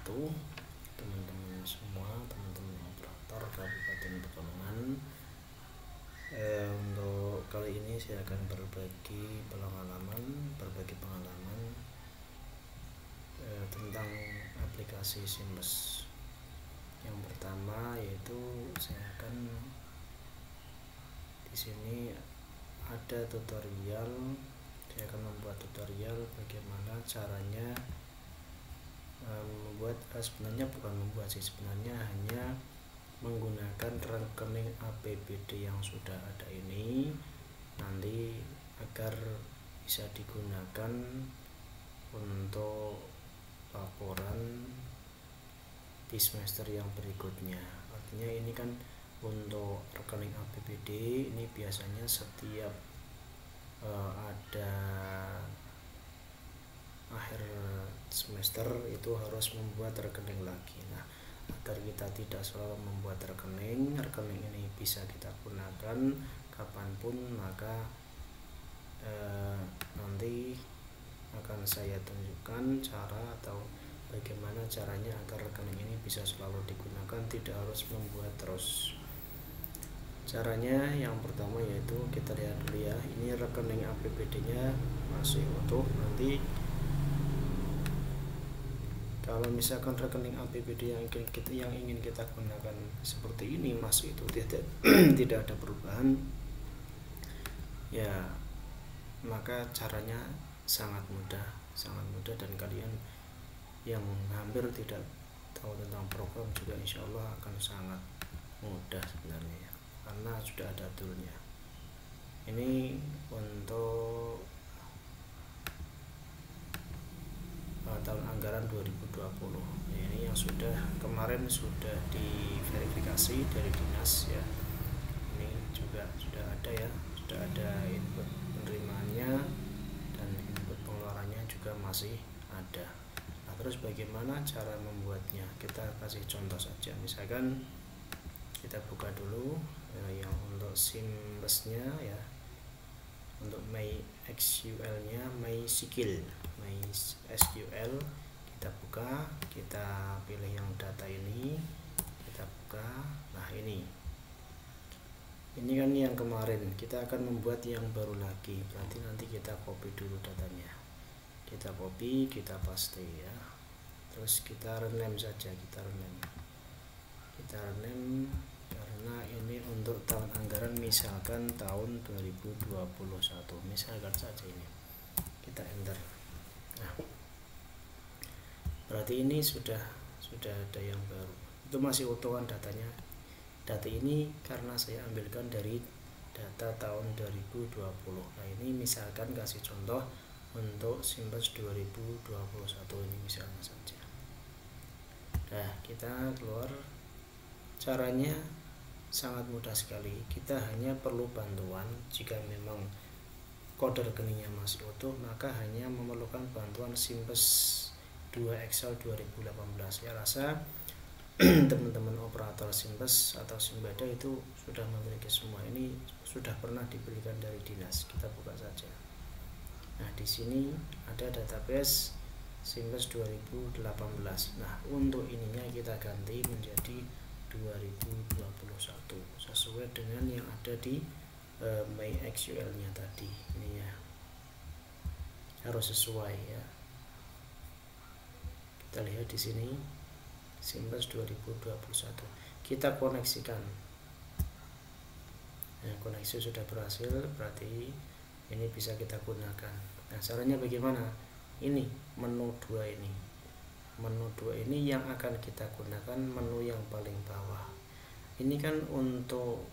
wabarakatuh, teman-teman semua, teman-teman operator Kabupaten Pekalongan. Untuk kali ini saya akan berbagi pengalaman tentang aplikasi Simbes. Yang pertama yaitu saya akan di sini ada tutorial. Saya akan membuat tutorial bagaimana caranya sebenarnya bukan membuat sih, sebenarnya hanya menggunakan rekening APBD yang sudah ada ini nanti agar bisa digunakan untuk laporan di semester yang berikutnya. Artinya ini kan untuk rekening APBD ini biasanya setiap ada akhir semester itu harus membuat rekening lagi. Nah, agar kita tidak selalu membuat rekening ini bisa kita gunakan kapanpun, maka nanti akan saya tunjukkan cara atau bagaimana caranya agar rekening ini bisa selalu digunakan, tidak harus membuat terus. Caranya yang pertama yaitu kita lihat dulu ya, ini rekening APBD nya masih utuh. Nanti kalau misalkan rekening APBD yang ingin kita gunakan seperti ini masih itu tidak ada perubahan ya, maka caranya sangat mudah dan kalian yang hampir tidak tahu tentang program juga insya Allah akan sangat mudah sebenarnya ya, karena sudah ada toolnya. Ini untuk tahun anggaran 2020 ya, ini yang kemarin sudah diverifikasi dari dinas ya. Ini juga sudah ada ya, sudah ada input penerimaannya dan input pengeluarannya juga masih ada. Nah, terus bagaimana cara membuatnya? Kita kasih contoh saja, misalkan kita buka dulu yang untuk Simbesnya ya, untuk MySQL nya MySQL kita buka, kita pilih yang data ini, kita buka. Nah, ini kan yang kemarin, kita akan membuat yang baru lagi, berarti nanti kita copy dulu datanya, kita copy, kita paste ya, terus kita rename saja, kita rename karena ini untuk tahun anggaran misalkan tahun 2021, misalkan saja ini, kita enter. Nah, berarti ini sudah ada yang baru, itu masih utuh kan datanya. Data ini karena saya ambilkan dari data tahun 2020. Nah, ini misalkan kasih contoh untuk Simbes 2021 ini misalnya saja. Nah, kita keluar. Caranya sangat mudah sekali, kita hanya perlu bantuan. Jika memang kode rekeningnya masih utuh, maka hanya memerlukan bantuan Simbes 2 Excel 2018 ya. Rasa teman-teman operator Simbes atau Simbada itu sudah memiliki semua, ini sudah pernah diberikan dari dinas. Kita buka saja. Nah, di sini ada database Simbes 2018. Nah, untuk ininya kita ganti menjadi 2021 sesuai dengan yang ada di MySQL nya tadi. Ini ya, harus sesuai ya. Kita lihat di sini Simbes 2021, kita koneksikan. Nah, koneksi sudah berhasil, berarti ini bisa kita gunakan. Nah, caranya bagaimana? Ini menu 2 ini. Menu 2 ini yang akan kita gunakan, menu yang paling bawah. Ini kan untuk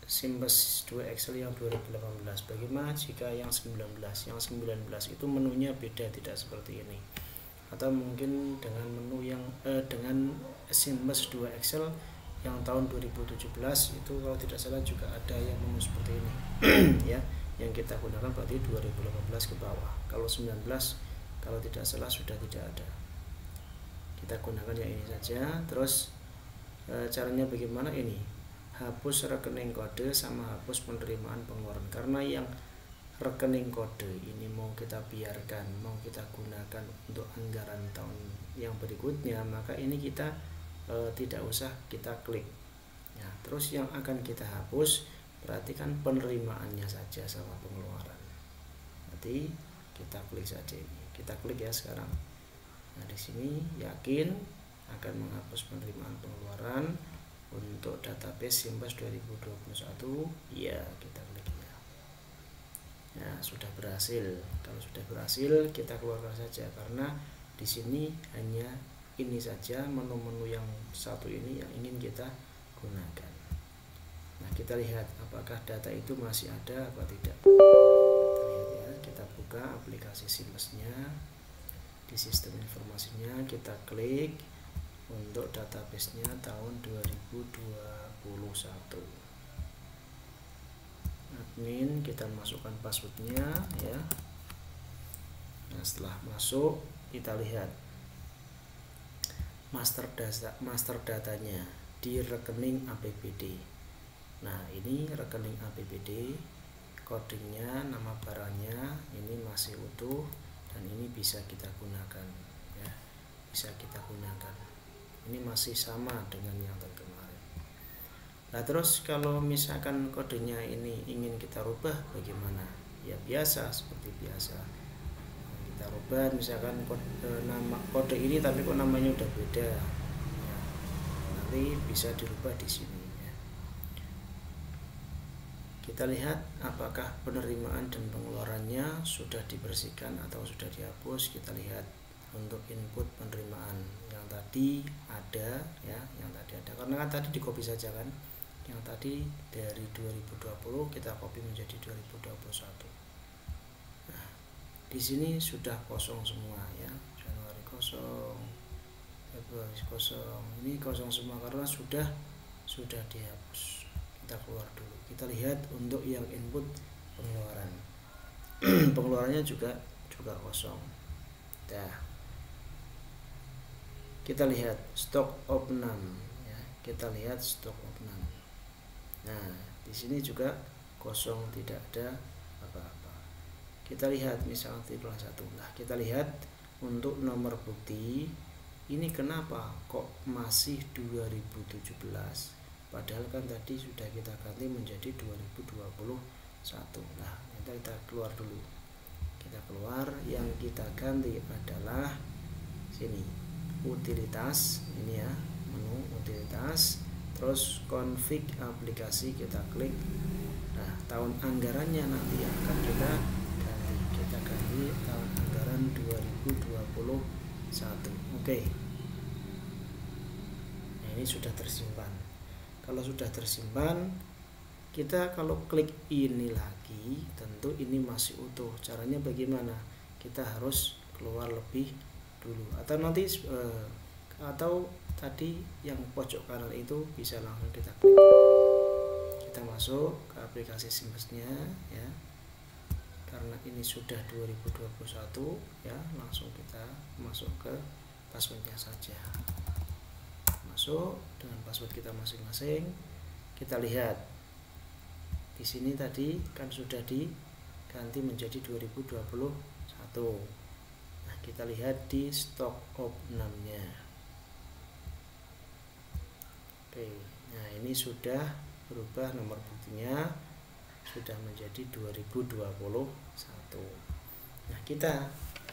Simbes 2 Excel yang 2018. Bagaimana jika yang 19? Yang 19 itu menunya beda, tidak seperti ini. Atau mungkin dengan menu yang dengan Simbes 2 Excel yang tahun 2017 itu kalau tidak salah juga ada yang menu seperti ini ya. Yang kita gunakan berarti 2018 ke bawah. Kalau 19 kalau tidak salah sudah tidak ada. Kita gunakan yang ini saja. Terus caranya bagaimana? Ini hapus rekening kode sama hapus penerimaan pengeluaran, karena yang rekening kode ini mau kita biarkan, mau kita gunakan untuk anggaran tahun yang berikutnya, maka ini kita tidak usah kita klik ya. Terus yang akan kita hapus perhatikan penerimaannya saja sama pengeluaran. Nanti kita klik saja ini, kita klik ya sekarang. Nah di sini yakin akan menghapus penerimaan pengeluaran untuk database Simbas 2021 ya, kita klik ya. Nah sudah berhasil. Kalau sudah berhasil kita keluarkan saja, karena di sini hanya ini saja menu-menu yang satu ini yang ingin kita gunakan. Nah kita lihat apakah data itu masih ada apa tidak. Kita lihat ya, kita buka aplikasi Simbasnya. Di sistem informasinya kita klik untuk database-nya tahun 2021. Admin kita masukkan passwordnya ya. Nah setelah masuk kita lihat master datanya di rekening APBD. Nah ini rekening APBD, kodenya, nama barangnya ini masih utuh dan ini bisa kita gunakan ya, bisa kita gunakan. Ini masih sama dengan yang kemarin. Nah terus kalau misalkan kodenya ini ingin kita rubah bagaimana? Ya biasa, seperti biasa. Nah, kita rubah misalkan kode ini tapi kok namanya udah beda ya, nanti bisa dirubah di sini ya. Kita lihat apakah penerimaan dan pengeluarannya sudah dibersihkan atau sudah dihapus. Kita lihat untuk input penerimaan yang tadi ada ya, yang tadi ada karena kan tadi di copy saja kan, yang tadi dari 2020 kita copy menjadi 2021. Nah di sini sudah kosong semua ya, Januari kosong, Februari kosong, ini kosong semua karena sudah dihapus. Kita keluar dulu, kita lihat untuk yang input pengeluaran pengeluarannya juga kosong. Nah kita lihat stok opnam ya, kita lihat stok opnam. Nah di sini juga kosong, tidak ada apa-apa. Kita lihat misalnya triwulan 1. Nah kita lihat untuk nomor bukti ini kenapa kok masih 2017, padahal kan tadi sudah kita ganti menjadi 2021. Nah kita keluar dulu, kita keluar, yang kita ganti adalah sini utilitas, ini ya, menu utilitas, terus config aplikasi kita klik. Nah tahun anggarannya nanti akan kita ganti tahun anggaran 2021. Oke. Nah ini sudah tersimpan. Kalau sudah tersimpan, kita kalau klik ini lagi tentu ini masih utuh. Caranya bagaimana? Kita harus keluar lebih dulu, atau nanti atau tadi yang pojok kanan itu bisa langsung kita klik. Kita masuk ke aplikasi Simbasnya ya, karena ini sudah 2021 ya, langsung kita masuk ke passwordnya saja. Masuk dengan password kita masing-masing. Kita lihat di sini tadi kan sudah diganti menjadi 2021. Nah kita lihat di stok opnamnya. Oke, nah ini sudah berubah, nomor buktinya sudah menjadi 2021. Nah kita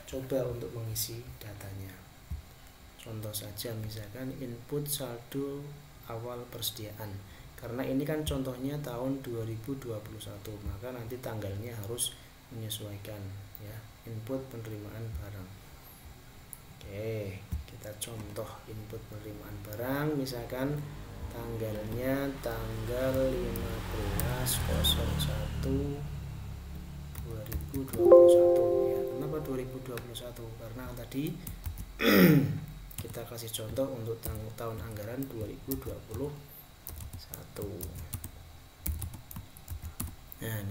coba untuk mengisi datanya. Contoh saja misalkan input saldo awal persediaan, karena ini kan contohnya tahun 2021, maka nanti tanggalnya harus menyesuaikan ya, input penerimaan barang. Oke, kita contoh input penerimaan barang, misalkan tanggalnya tanggal 15/01/2021 ya. Kenapa 2021? Karena tadi kita kasih contoh untuk tahun anggaran 2021. Nah,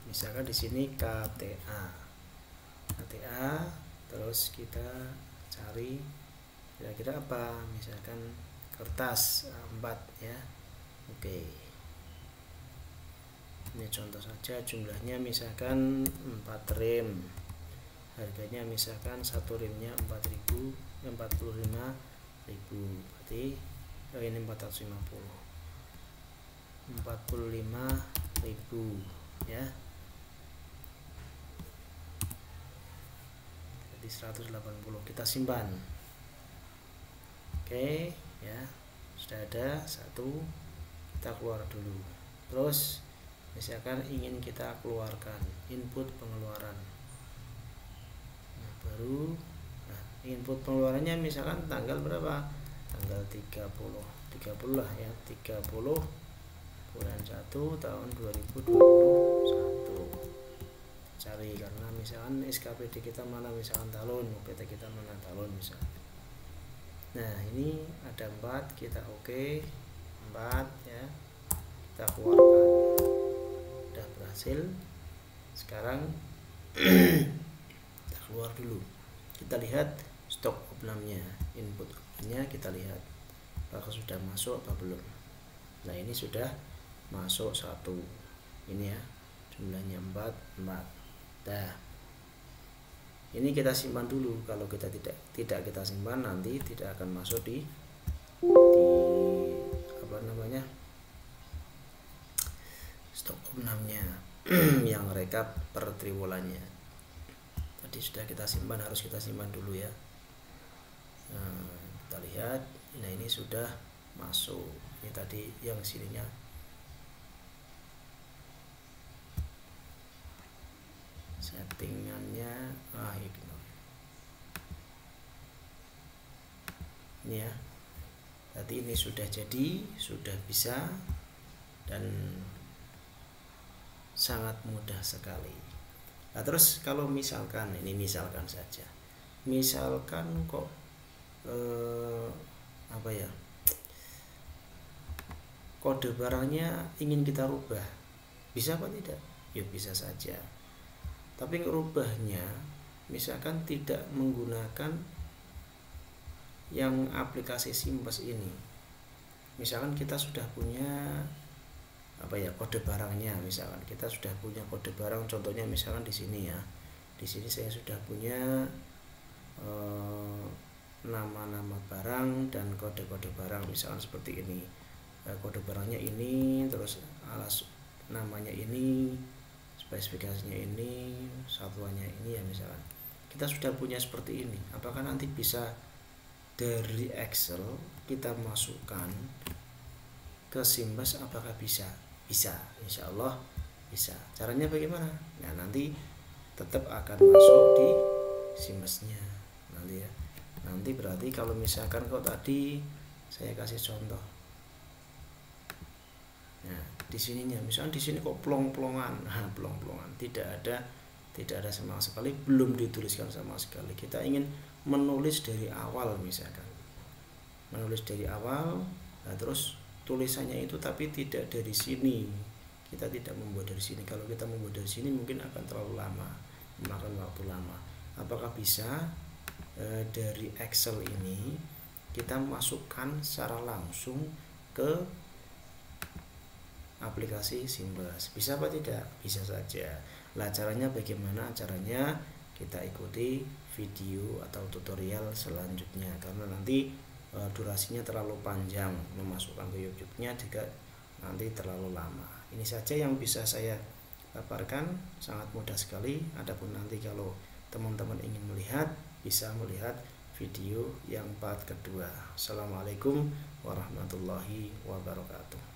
misalkan di sini KTA, terus kita cari kira-kira apa, misalkan kertas 4 ya. Oke. Ini contoh saja, jumlahnya misalkan 4 rem, harganya misalkan satu remnya 45.000, berarti ini 45.000 ya, jadi 180. Kita simpan. Oke ya, sudah ada satu, kita keluar dulu. Terus misalkan ingin kita keluarkan input pengeluaran, nah baru input pengeluarannya misalkan tanggal berapa, tanggal 30 lah ya, 30 bulan 1 tahun 2021. Cari, karena misalkan SKPD kita mana, misalkan talun, PT kita mana talun misalkan. Nah ini ada 4, kita oke 4 ya, kita keluarkan. Udah berhasil. Sekarang kita keluar dulu, kita lihat stok opnamnya, input opnamnya kita lihat apakah sudah masuk apa belum. Nah ini sudah masuk 1, ini ya, jumlahnya 4. Nah ini kita simpan dulu. Kalau kita tidak kita simpan, nanti tidak akan masuk di apa namanya, stok opnamnya yang rekap per triwulannya. Tadi sudah kita simpan, harus kita simpan dulu ya. Nah, kita lihat, nah ini sudah masuk. Ini tadi yang sininya settingannya ini ya. Berarti ini sudah jadi, sudah bisa, dan sangat mudah sekali. Nah terus kalau misalkan, ini misalkan saja, misalkan kok apa ya, kode barangnya ingin kita rubah, bisa apa tidak? Ya bisa saja. Tapi ngerubahnya misalkan tidak menggunakan yang aplikasi Simbas ini. Misalkan kita sudah punya apa ya, kode barangnya, misalkan kita sudah punya kode barang, contohnya misalkan di sini ya. Di sini saya sudah punya nama-nama barang dan kode-kode barang, misalkan seperti ini. Kode barangnya ini, terus alas namanya ini, spesifikasinya ini, satuannya ini ya, misalkan kita sudah punya seperti ini. Apakah nanti bisa dari Excel kita masukkan ke Simbas? Apakah bisa? Bisa, insya Allah bisa. Caranya bagaimana? Nah nanti tetap akan masuk di Simbasnya nanti ya. Nanti berarti kalau misalkan kok tadi saya kasih contoh, nah di sininya misalkan di sini kok plong-plongan, plong-plongan tidak ada sama sekali, belum dituliskan sama sekali. Kita ingin menulis dari awal, misalkan menulis dari awal, nah terus tulisannya itu tapi tidak dari sini, kita tidak membuat dari sini. Kalau kita membuat dari sini mungkin akan terlalu lama, memakan waktu lama. Apakah bisa dari Excel ini kita masukkan secara langsung ke aplikasi Simbas? Bisa apa tidak? Bisa saja. Lah caranya bagaimana? Caranya kita ikuti video atau tutorial selanjutnya, karena nanti durasinya terlalu panjang, memasukkan ke YouTube-nya juga nanti terlalu lama. Ini saja yang bisa saya paparkan, sangat mudah sekali. Adapun nanti kalau teman-teman ingin melihat, bisa melihat video yang part kedua. Assalamualaikum warahmatullahi wabarakatuh.